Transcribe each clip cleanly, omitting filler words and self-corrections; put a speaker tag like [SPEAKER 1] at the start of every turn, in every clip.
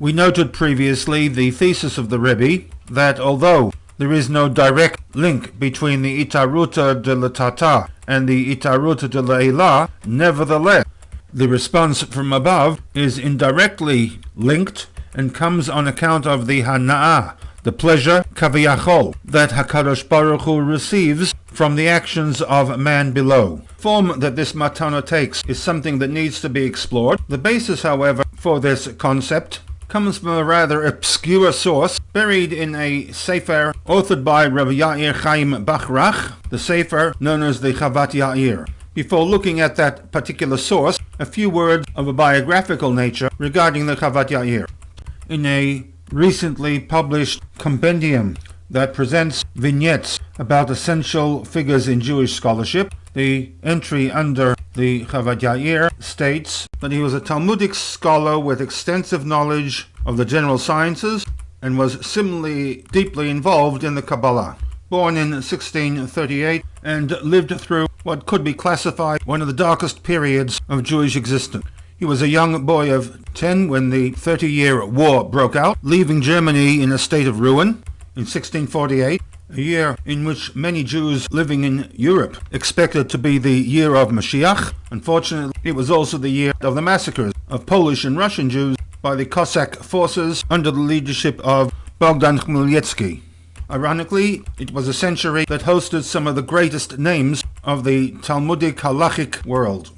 [SPEAKER 1] We noted previously the thesis of the Rebbe that although there is no direct link between the Itaruta de la Tata and the Itaruta de la Elah, nevertheless, the response from above is indirectly linked and comes on account of the HANAAH, the pleasure, kaviyachol, that HaKadosh Baruch Hu receives from the actions of man below. Form that this matana takes is something that needs to be explored. The basis, however, for this concept comes from a rather obscure source buried in a sefer authored by Rabbi Yair Chaim Bachrach, the sefer known as the Chavat Yair. Before looking at that particular source, a few words of a biographical nature regarding the Chavat Yair. In a recently published compendium that presents vignettes about essential figures in Jewish scholarship, the entry under the Chavat Yair states that he was a Talmudic scholar with extensive knowledge of the general sciences and was similarly deeply involved in the Kabbalah. Born in 1638 and lived through what could be classified one of the darkest periods of Jewish existence. He was a young boy of 10 when the 30-year war broke out, leaving Germany in a state of ruin. In 1648, a year in which many Jews living in Europe expected to be the year of Mashiach. Unfortunately, it was also the year of the massacres of Polish and Russian Jews by the Cossack forces under the leadership of Bogdan Khmelnytsky. Ironically, it was a century that hosted some of the greatest names of the Talmudic halachic world.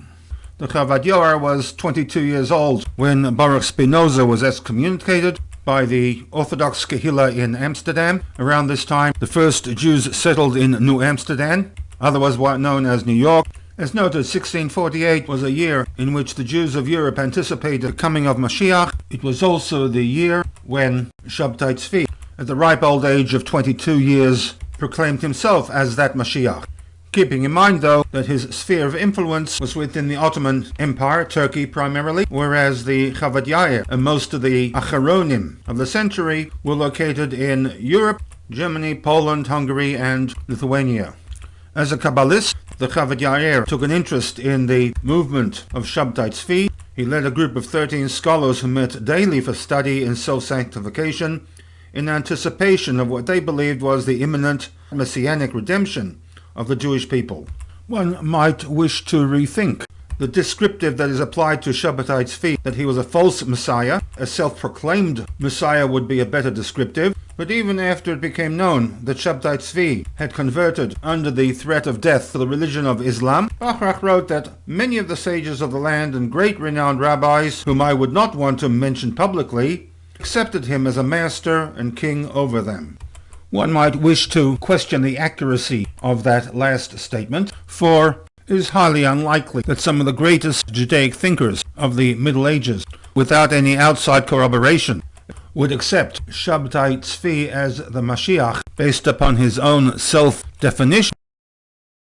[SPEAKER 1] The Chavat Yair was 22 years old when Baruch Spinoza was excommunicated by the Orthodox Kehillah in Amsterdam. Around this time, the first Jews settled in New Amsterdam, otherwise known as New York. As noted, 1648 was a year in which the Jews of Europe anticipated the coming of Mashiach. It was also the year when Shabtai Tzvi, at the ripe old age of 22 years, proclaimed himself as that Mashiach. Keeping in mind, though, that his sphere of influence was within the Ottoman Empire, Turkey primarily, whereas the Chavat Yair and most of the Acharonim of the century were located in Europe, Germany, Poland, Hungary, and Lithuania. As a Kabbalist, the Chavat Yair took an interest in the movement of Shabtai Tzvi. He led a group of 13 scholars who met daily for study and self-sanctification in anticipation of what they believed was the imminent messianic redemption of the Jewish people. One might wish to rethink the descriptive that is applied to Shabtai Tzvi, that he was a false messiah. A self-proclaimed messiah would be a better descriptive, but even after it became known that Shabtai Tzvi had converted under the threat of death to the religion of Islam, Bachrach wrote that many of the sages of the land and great renowned rabbis, whom I would not want to mention publicly, accepted him as a master and king over them. One might wish to question the accuracy of that last statement, for it is highly unlikely that some of the greatest Judaic thinkers of the Middle Ages, without any outside corroboration, would accept Shabtai Tzvi as the Mashiach based upon his own self-definition.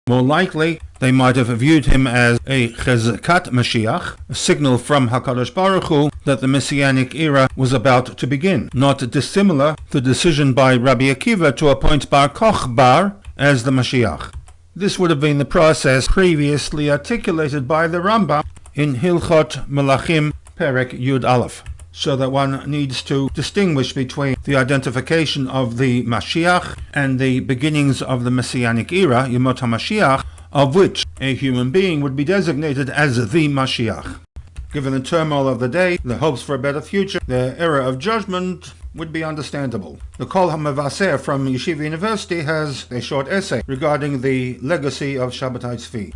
[SPEAKER 1] More likely, they might have viewed him as a Chezekat Mashiach, a signal from HaKadosh Baruch Hu that the Messianic era was about to begin, not dissimilar to the decision by Rabbi Akiva to appoint Bar Kochbar as the Mashiach. This would have been the process previously articulated by the Rambam in Hilchot Melachim Perek Yud Aleph, so that one needs to distinguish between the identification of the Mashiach and the beginnings of the Messianic era, Yemot HaMashiach, of which a human being would be designated as the Mashiach. Given the turmoil of the day, the hopes for a better future, the era of judgment would be understandable. The Kol HaMevaser from Yeshiva University has a short essay regarding the legacy of Shabtai Tzvi.